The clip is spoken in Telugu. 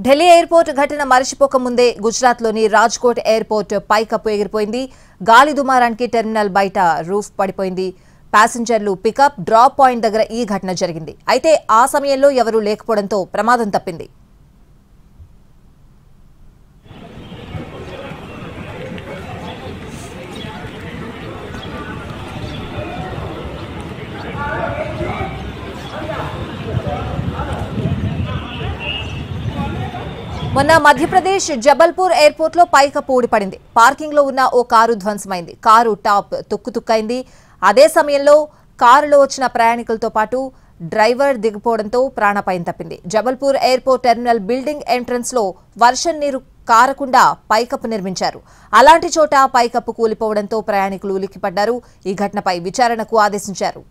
ఢిల్లీ ఎయిర్పోర్ట్ ఘటన మరిచిపోక ముందే గుజరాత్లోని రాజ్కోట్ ఎయిర్పోర్ట్ పైకప్పు ఎగిరిపోయింది. గాలి దుమారానికి టెర్మినల్ బయట రూఫ్ పడిపోయింది. ప్యాసింజర్లు పికప్ డ్రాప్ పాయింట్ దగ్గర ఈ ఘటన జరిగింది. అయితే ఆ సమయంలో ఎవరూ లేకపోవడంతో ప్రమాదం తప్పింది. మొన్న మధ్యప్రదేశ్ జబల్పూర్ ఎయిర్పోర్ట్ లో పైకప్పు ఊడిపడింది. పార్కింగ్ లో ఉన్న ఓ కారు ధ్వంసమైంది. కారు టాప్ తుక్కుతుక్కైంది. అదే సమయంలో కారులో వచ్చిన ప్రయాణికులతో పాటు డ్రైవర్ దిగిపోవడంతో ప్రాణాపాయం తప్పింది. Jabalpur airport terminal building entrance లో వర్షం నీరు కారకుండా పైకప్పు నిర్మించారు. అలాంటి చోట పైకప్పు కూలిపోవడంతో ప్రయాణికులు ఉలిక్కిపడ్డారు. ఈ ఘటనపై విచారణకు ఆదేశించారు.